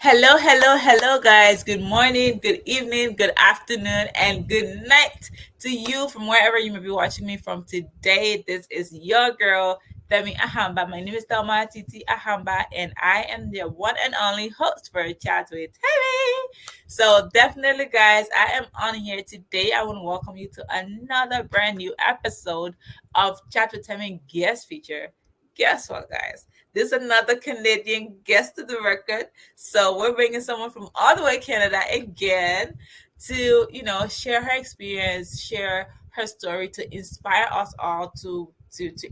Hello, guys. Good morning, good evening, good afternoon, and good night to you from wherever you may be watching me from today. This is your girl, Themmy Ahamba. My name is Thelma Titi Ahamba, and I am the one and only host for a chat with Themmy. So, definitely, guys, I am on here today. I want to welcome you to another brand new episode of Chat with Themmy guest feature. Guess what, guys? This is another Canadian guest to the record. So we're bringing someone from all the way Canada again to, share her experience, share her story to inspire us all to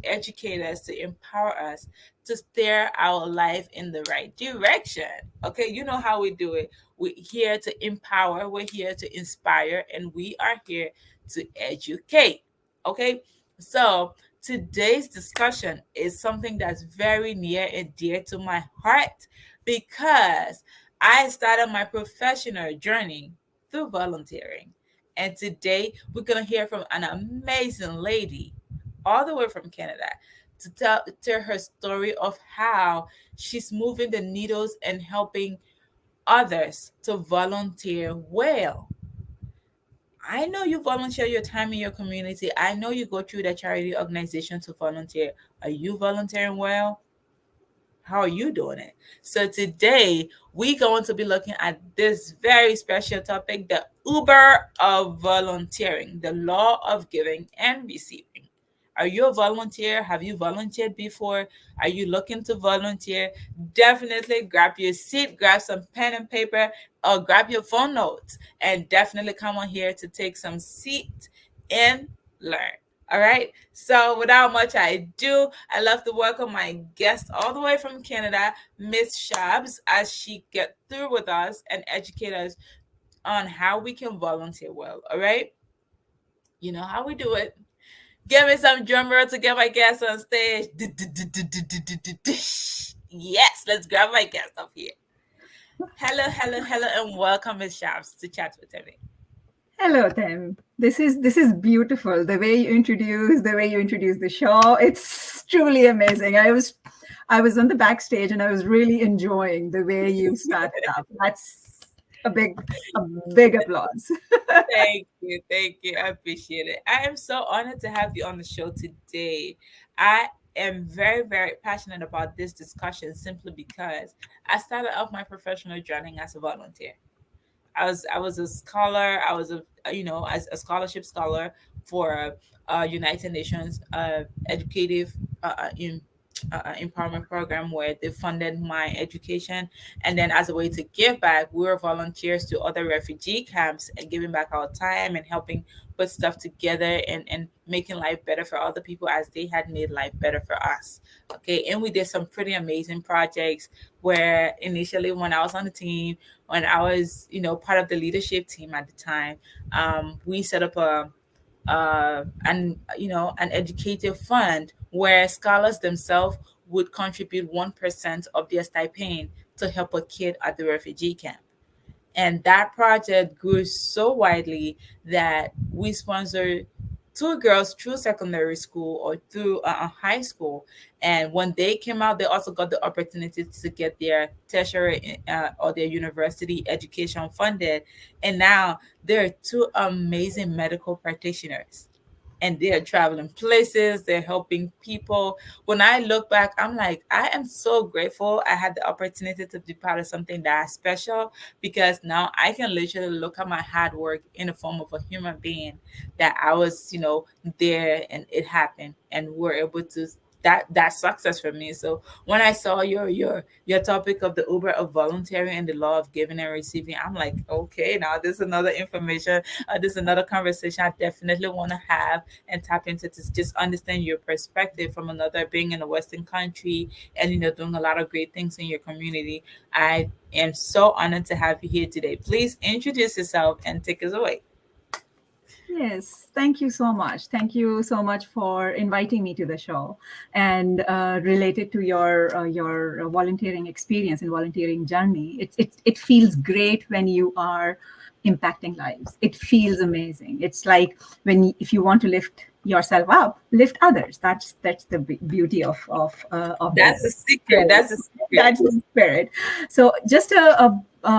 educate us, to empower us, to steer our life in the right direction. Okay, you know how we do it. We're here to empower, we're here to inspire, and we are here to educate. Okay, so today's discussion is something that's very near and dear to my heart because I started my professional journey through volunteering. And today we're going to hear from an amazing lady all the way from Canada to tell her story of how she's moving the needles and helping others to volunteer well. I know you volunteer your time in your community. I know you go through the charity organization to volunteer. Are you volunteering well? How are you doing it? So today we're going to be looking at this very special topic, the Uber of volunteering, the law of giving and receiving. Are you a volunteer? Have you volunteered before? Are you looking to volunteer? Definitely grab your seat, grab some pen and paper, or grab your phone notes, and definitely come on here to take some seat and learn. All right. So without much ado, I love to welcome my guest all the way from Canada, Miss Shabs, as she get through with us and educate us on how we can volunteer well. All right. You know how we do it. Give me some drum roll to get my guest on stage. Yes, let's grab my guest up here. Hello, and welcome, Miss Shabs, to chat with me. Hello, Tim. This is beautiful. The way you introduce the show, it's truly amazing. I was on the backstage and I was really enjoying the way you started up. That's a big a big applause. Thank you. I appreciate it. I am so honored to have you on the show today. I am very, very passionate about this discussion simply because I started off my professional journey as a volunteer. I was a scholar. I was as a scholarship scholar for United Nations educative empowerment program where they funded my education, and then as a way to give back, we were volunteers to other refugee camps and giving back our time and helping put stuff together and making life better for other people as they had made life better for us. Okay, and we did some pretty amazing projects where initially when I was on the team, when I was, part of the leadership team at the time, we set up an educative fund where scholars themselves would contribute 1% of their stipend to help a kid at the refugee camp. And that project grew so widely that we sponsored two girls through secondary school or through high school. And when they came out, they also got the opportunity to get their tertiary or their university education funded. And now they're two amazing medical practitioners, and they're traveling places, they're helping people. When I look back, I'm like, I am so grateful I had the opportunity to be part of something that special, because now I can literally look at my hard work in the form of a human being that I was, there and it happened and we're able to that's success for me. So when I saw your topic of the Uber of volunteering and the law of giving and receiving, I'm like, okay, now this is another information, this is another conversation I definitely want to have and tap into to just understand your perspective from another, being in a Western country and doing a lot of great things in your community. I am so honored to have you here today. Please introduce yourself and take us away. Yes, thank you so much. Thank you so much for inviting me to the show. And related to your volunteering experience and volunteering journey, it feels great when you are impacting lives. It feels amazing. It's like if you want to lift yourself up, lift others. That's the beauty of the That's the secret. spirit. That's the secret. That's the spirit. So just a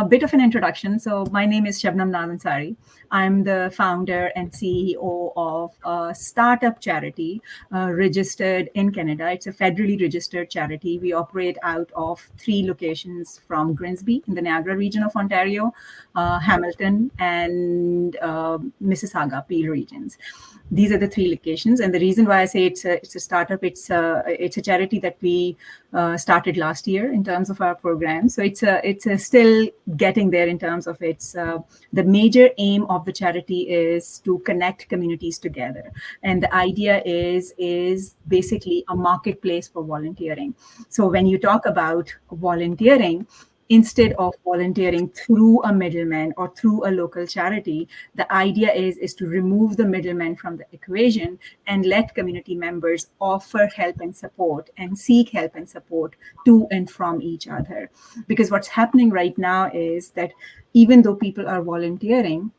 bit of an introduction. So my name is Shabnam Ansari. I'm the founder and CEO of a startup charity registered in Canada. It's a federally registered charity. We operate out of 3 locations from Grimsby in the Niagara region of Ontario, Hamilton, and Mississauga, Peel regions. These are the 3 locations, and the reason why I say it's a startup, it's a charity that we started last year in terms of our program. So it's still getting there in terms of its the major aim of the charity is to connect communities together, and the idea is basically a marketplace for volunteering. So when you talk about volunteering, instead of volunteering through a middleman or through a local charity, the idea is to remove the middleman from the equation and let community members offer help and support and seek help and support to and from each other. Because what's happening right now is that even though people are volunteering,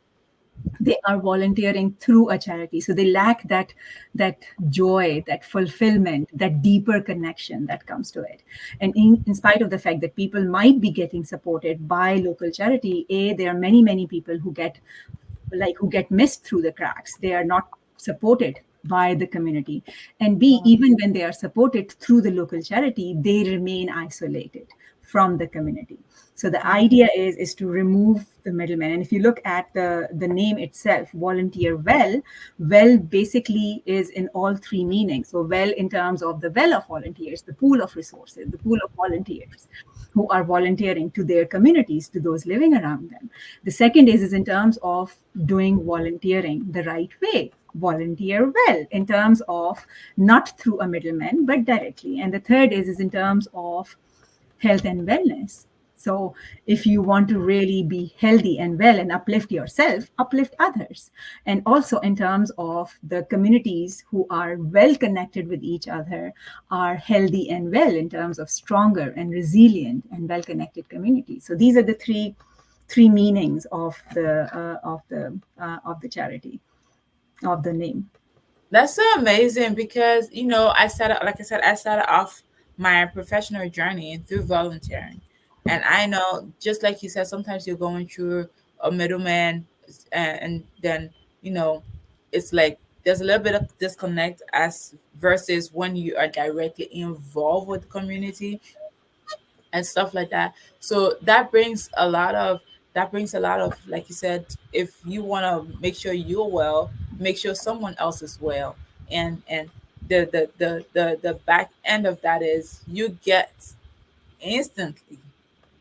they are volunteering through a charity, so they lack that joy, that fulfillment, that deeper connection that comes to it. And in spite of the fact that people might be getting supported by local charity, there are many people who get missed through the cracks. They are not supported by the community, and b, even when they are supported through the local charity, they remain isolated from the community. So the idea is to remove the middleman. And if you look at the name itself, volunteer well basically is in all 3 meanings. So well in terms of the well of volunteers, the pool of resources, the pool of volunteers who are volunteering to their communities, to those living around them. The second is in terms of doing volunteering the right way. Volunteer well in terms of not through a middleman, but directly. And the third is in terms of health and wellness. So if you want to really be healthy and well and uplift yourself, uplift others. And also in terms of the communities who are well connected with each other, are healthy and well in terms of stronger and resilient and well connected communities. So these are the three meanings of the charity, of the name. That's so amazing because I started off my professional journey through volunteering, and I know, just like you said, sometimes you're going through a middleman, and then you know, it's like there's a little bit of disconnect as versus when you are directly involved with the community and stuff like that. So that brings a lot of, like you said, if you want to make sure you're well, make sure someone else is well. And the back end of that is you get instantly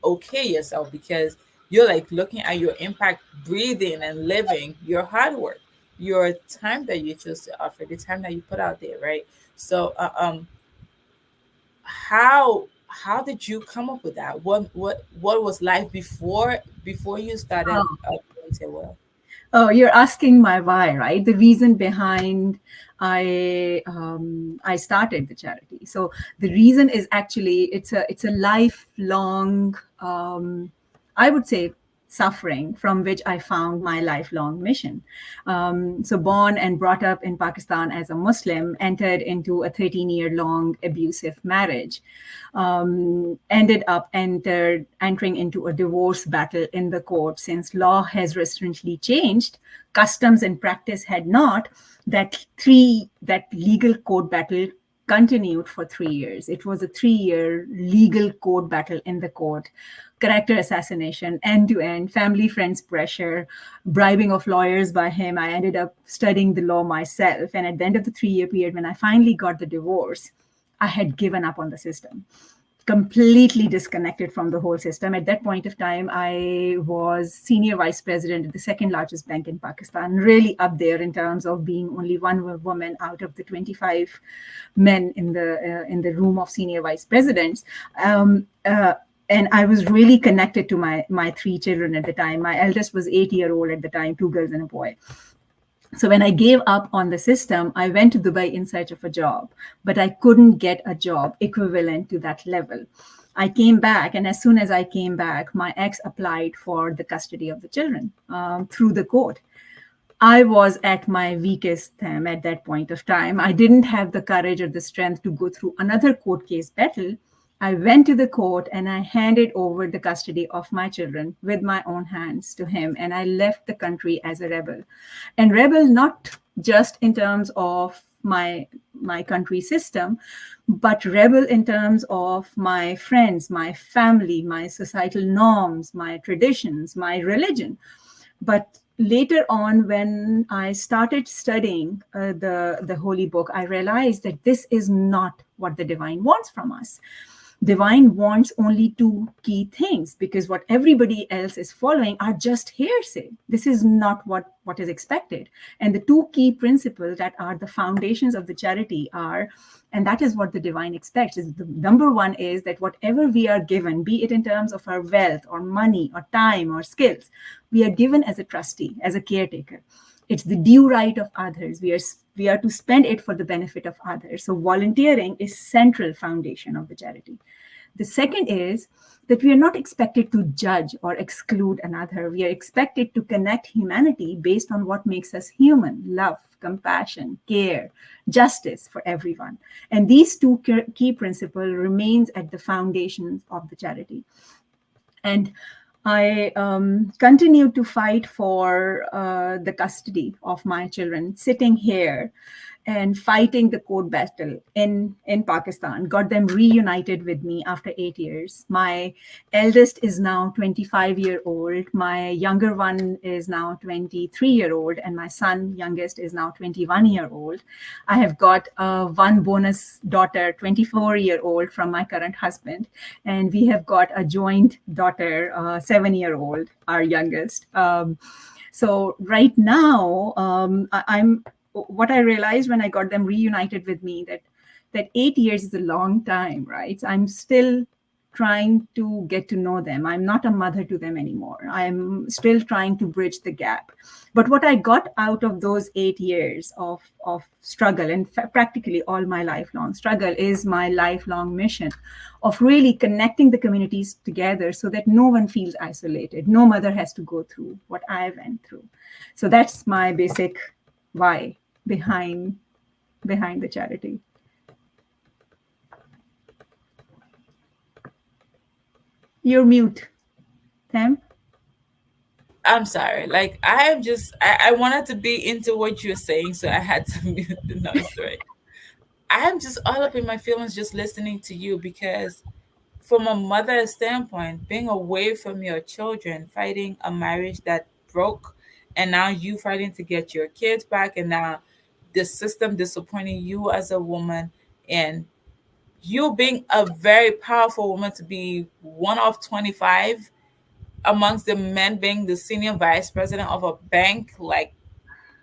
okay yourself because you're like looking at your impact, breathing and living your hard work, your time that you choose to offer, the time that you put out there, right? So how did you come up with that? What was life before you started volunteer well? Oh, you're asking my why, right? The reason behind I started the charity. So the reason is actually it's a lifelong, I would say, suffering from which I found my lifelong mission. So born and brought up in Pakistan as a Muslim, entered into a 13-year-long abusive marriage, ended up entering into a divorce battle in the court. Since law has recently changed, customs and practice had not. That legal court battle continued for 3 years. It was a 3-year legal court battle in the court. Character assassination, end to end, family, friends pressure, bribing of lawyers by him. I ended up studying the law myself. And at the end of the 3-year period, when I finally got the divorce, I had given up on the system, completely disconnected from the whole system. At that point of time, I was senior vice president at the second largest bank in Pakistan, really up there in terms of being only one woman out of the 25 men in the room of senior vice presidents. And I was really connected to my 3 children at the time. My eldest was 8-year-old at the time, 2 girls and a boy. So when I gave up on the system, I went to Dubai in search of a job, but I couldn't get a job equivalent to that level. I came back, and as soon as I came back, my ex applied for the custody of the children through the court. I was at my weakest at that point of time. I didn't have the courage or the strength to go through another court case battle. I went to the court and I handed over the custody of my children with my own hands to him, and I left the country as a rebel. And rebel not just in terms of my country system, but rebel in terms of my friends, my family, my societal norms, my traditions, my religion. But later on, when I started studying the holy book, I realized that this is not what the divine wants from us. Divine wants only two key things, because what everybody else is following are just hearsay. This is not what is expected. And the two key principles that are the foundations of the charity are, and that is what the divine expects, is the number one is that whatever we are given, be it in terms of our wealth or money or time or skills, we are given as a trustee, as a caretaker. It's the due right of others. We are to spend it for the benefit of others. So volunteering is central foundation of the charity. The second is that we are not expected to judge or exclude another. We are expected to connect humanity based on what makes us human: love, compassion, care, justice for everyone. And these two key principles remains at the foundations of the charity. And I continue to fight for the custody of my children, sitting here and fighting the court battle in Pakistan, got them reunited with me after 8 years. My eldest is now 25-year-old. My younger one is now 23-year-old. And my son, youngest, is now 21-year-old. I have got one bonus daughter, 24-year-old, from my current husband. And we have got a joint daughter, 7-year-old, our youngest. So right now, I'm what I realized when I got them reunited with me, that 8 years is a long time, right? I'm still trying to get to know them. I'm not a mother to them anymore. I'm still trying to bridge the gap. But what I got out of those 8 years of struggle, and practically all my lifelong struggle, is my lifelong mission of really connecting the communities together so that no one feels isolated. No mother has to go through what I went through. So that's my basic why behind the charity. You're mute, Tam. I'm sorry. Like I am just I wanted to be into what you're saying, so I had to mute the noise, right? I am just all up in my feelings just listening to you because from a mother's standpoint, being away from your children, fighting a marriage that broke, and now you fighting to get your kids back, and now the system disappointing you as a woman, and you being a very powerful woman to be one of 25 amongst the men, being the senior vice president of a bank. Like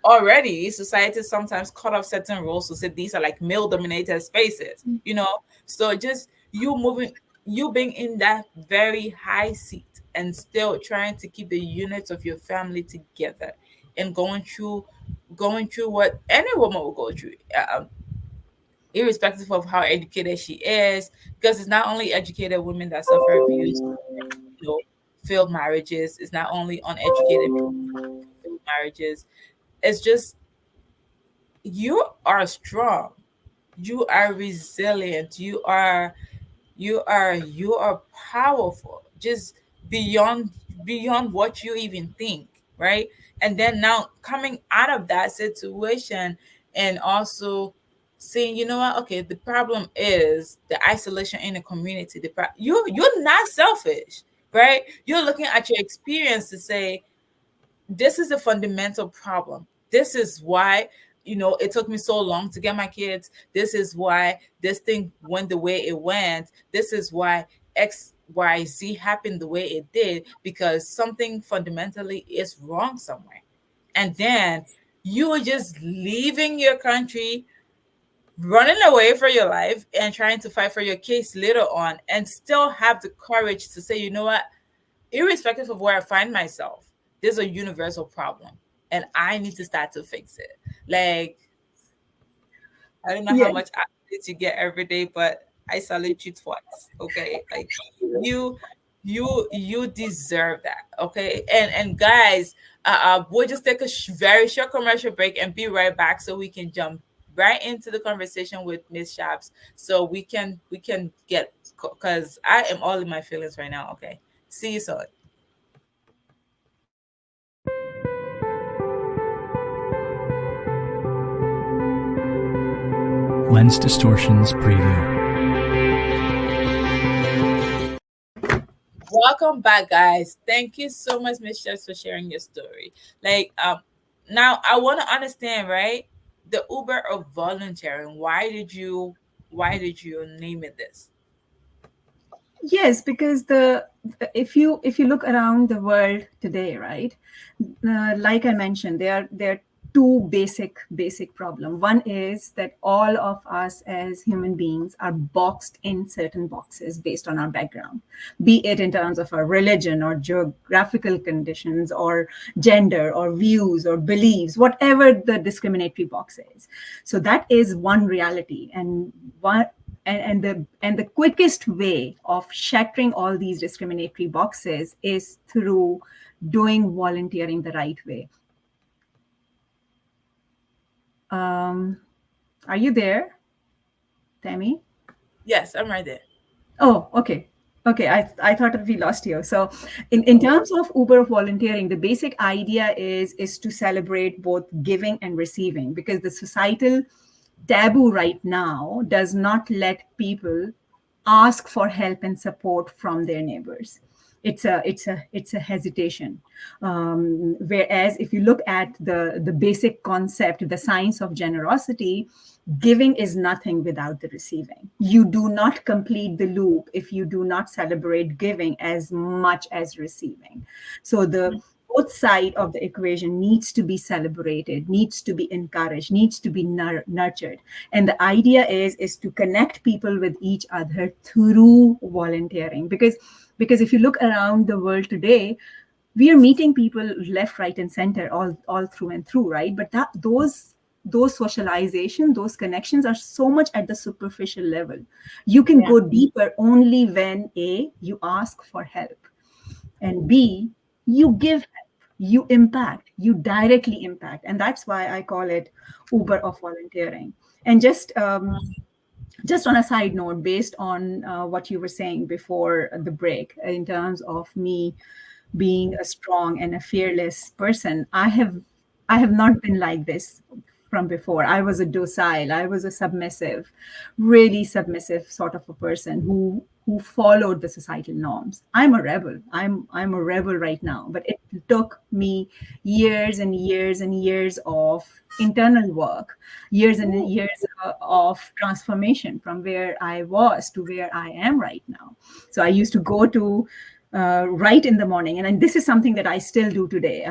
already society sometimes cut off certain roles to say these are like male dominated spaces, so just you being in that very high seat and still trying to keep the units of your family together, and going through what any woman will go through, irrespective of how educated she is, because it's not only educated women that suffer abuse, you know failed marriages. It's not only uneducated people who failed marriages. It's just you are strong, you are resilient, you are powerful, just beyond beyond what you even think, right? And then now coming out of that situation, and also seeing, you know what, okay, the problem is the isolation in the community. You're not selfish, right? You're looking at your experience to say, this is a fundamental problem. This is why, it took me so long to get my kids. This is why this thing went the way it went. This is why XYZ happened the way it did, because something fundamentally is wrong somewhere. And then you are just leaving your country, running away for your life, and trying to fight for your case later on, and still have the courage to say, you know what, irrespective of where I find myself, there's a universal problem and I need to start to fix it. Like, I don't know how Yeah. much accolades you get every day, but I salute you twice. Okay. Like you You deserve that. Okay. And guys, we'll just take a very short commercial break and be right back so we can jump right into the conversation with Miss Shabs, so we can get, because I am all in my feelings right now. Okay. See you soon. Lens Distortions Preview. Welcome back, guys. Thank you so much, Miss Shabs, for sharing your story. Like, now I want to understand, right? The Uber of volunteering. Why did you name it this? Yes, because the if you look around the world today, right? Like I mentioned, there are two basic problem. One is that all of us as human beings are boxed in certain boxes based on our background, be it in terms of our religion or geographical conditions or gender or views or beliefs, whatever the discriminatory box is. So that is one reality, and one and the quickest way of shattering all these discriminatory boxes is through doing volunteering the right way. um, are you there, Tammy? Yes, I'm right there. Oh, okay. Okay, I thought that we lost you. So in terms of Uber volunteering, the basic idea is to celebrate both giving and receiving, because the societal taboo right now does not let people ask for help and support from their neighbors. It's a hesitation. Whereas if you look at the basic concept, the science of generosity, giving is nothing without the receiving. You do not complete the loop if you do not celebrate giving as much as receiving. So the both side of the equation needs to be celebrated, needs to be encouraged, needs to be nurtured. And the idea is to connect people with each other through volunteering, because if you look around the world today, we are meeting people left, right, and center, all through and through, right? But those socialization, those connections are so much at the superficial level. You can Yeah. go deeper only when A, you ask for help, and B, you give help, you impact, you directly impact. And that's why I call it Uber of volunteering. And just on a side note, based on what you were saying before the break, in terms of me being a strong and a fearless person, I have not been like this from before. I was a docile, I was a submissive, really submissive sort of a person who followed the societal norms. I'm a rebel. I'm a rebel right now, but it took me years and years and years of internal work, years and Ooh. years of transformation from where I was to where I am right now. So I used to go to right in the morning, and this is something that I still do today.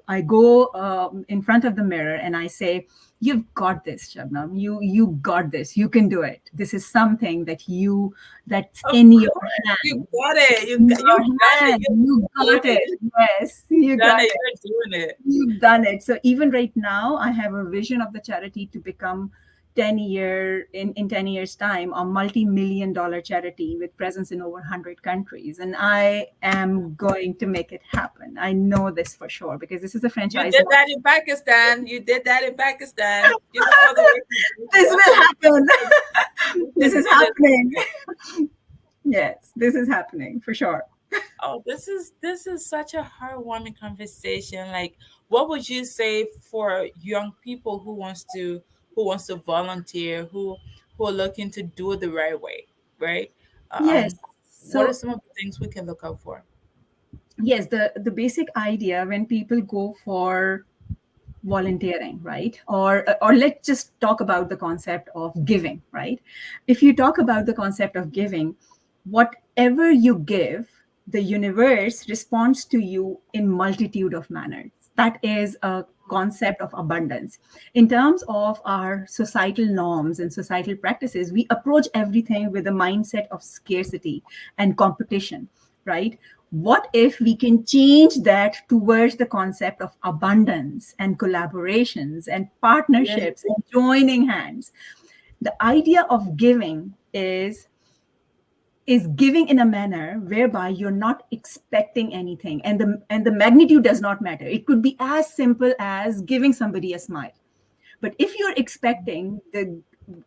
I go in front of the mirror and I say, "You've got this, Shabnam. You got this. You can do it. This is something that's Of in your course, you hand. got it. In You've your done it. hand. You're You doing got it. it. Yes, you You've done got it. it. You're doing it. You've done it." So even right now, I have a vision of the charity to become in 10 years time a multi-million dollar charity with presence in over 100 countries, and I am going to make it happen. I know this for sure, because this is a You franchise did model. that in Pakistan. You did that in Pakistan. You know all the way from This will okay. happen. You This can is do this. happening. Yes, this is happening for sure. Oh, this is such a heartwarming conversation. Like, what would you say for young people who wants to volunteer, who are looking to do it the right way, right? Yes. What are So some of the things we can look out for? yes, the basic idea when people go for volunteering, right? Or let's just talk about the concept of giving, right? If you talk about the concept of giving, whatever you give, the universe responds to you in multitude of manners. That is a concept of abundance. In terms of our societal norms and societal practices, we approach everything with a mindset of scarcity and competition, right? What if we can change that towards the concept of abundance and collaborations and Yeah. partnerships and joining hands? The idea of giving is is giving in a manner whereby you're not expecting anything, and the magnitude does not matter. It could be as simple as giving somebody a smile. But if you're expecting the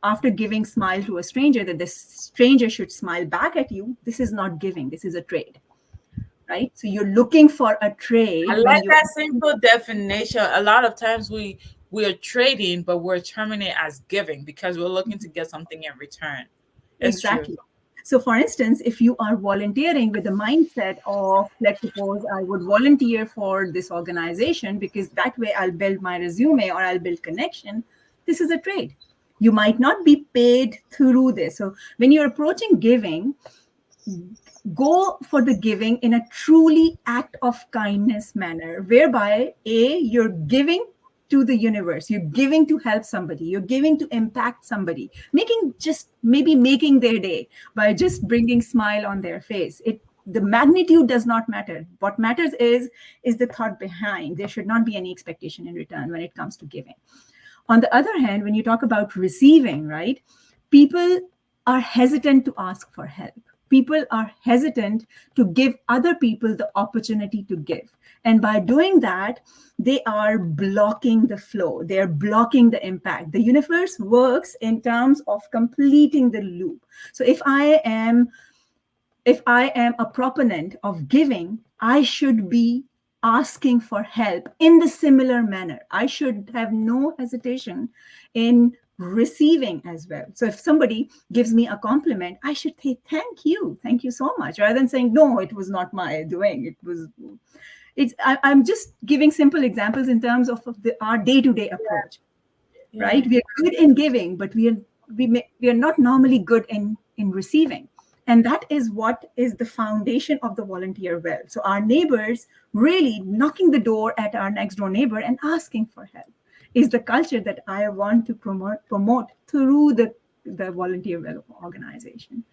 after giving smile to a stranger that the stranger should smile back at you, this is not giving, this is a trade, right? So you're looking for a I trade when like you that simple definition. A lot of times we're trading, but we're terming it as giving because we're looking to get something in return. It's true. exactly. So, for instance, if you are volunteering with the mindset of, let's suppose, I would volunteer for this organization because that way I'll build my resume or I'll build connection, this is a trade. You might not be paid through this. So, when you're approaching giving, go for the giving in a truly act of kindness manner, whereby you're giving to the universe, you're giving to help somebody, you're giving to impact somebody, making just maybe making their day by just bringing smile on their face. It The magnitude does not matter. What matters is the thought behind. There should not be any expectation in return when it comes to giving. On the other hand, when you talk about receiving, right, people are hesitant to ask for help. People are hesitant to give other people the opportunity to give. And by doing that, they are blocking the flow, they're blocking the impact. The universe works in terms of completing the loop. So if I am a proponent of giving, I should be asking for help in the similar manner. I should have no hesitation in receiving as well. So if somebody gives me a compliment, I should say thank you so much, rather than saying no, it was not my doing. It was. I'm just giving simple examples in terms of our day-to-day approach, Yeah. right? We are good in giving, but we are not normally good in receiving. And that is what is the foundation of the volunteer well. So our neighbors really knocking the door at our next door neighbor and asking for help is the culture that I want to promote through the volunteer well organization.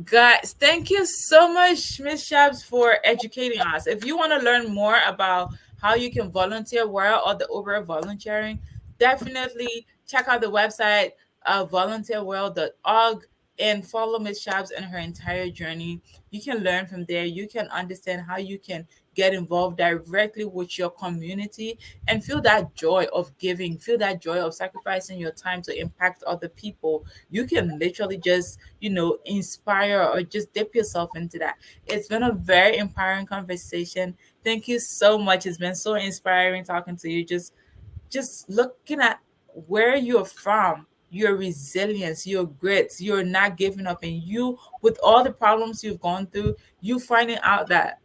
Guys, thank you so much, Miss Shabs, for educating us. If you want to learn more about how you can volunteer well or the overall volunteering, definitely check out the website volunteerwell.org and follow Miss Shabs and her entire journey. You can learn from there. You can understand how you can get involved directly with your community and feel that joy of giving, feel that joy of sacrificing your time to impact other people. You can literally just, inspire or just dip yourself into that. It's been a very empowering conversation. Thank you so much. It's been so inspiring talking to you. Just looking at where you're from, your resilience, your grit, you're not giving up, and you, with all the problems you've gone through, you finding out that,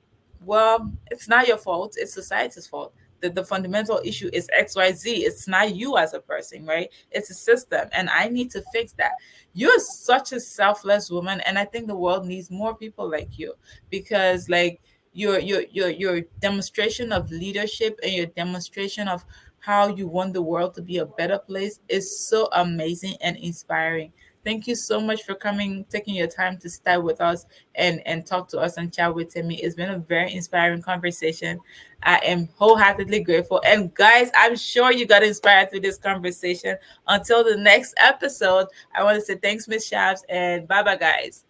well, it's not your fault, it's society's fault. The fundamental issue is XYZ. It's not you as a person, right? It's a system, and I need to fix that. You're such a selfless woman, and I think the world needs more people like you because, like, your demonstration of leadership and your demonstration of how you want the world to be a better place is so amazing and inspiring. Thank you so much for coming, taking your time to stay with us and talk to us and chat with me. It's been a very inspiring conversation. I am wholeheartedly grateful. And guys, I'm sure you got inspired through this conversation. Until the next episode, I want to say thanks, Miss Shabs, and bye bye, guys.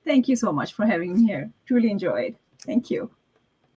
Thank you so much for having me here. Truly enjoyed. Thank you.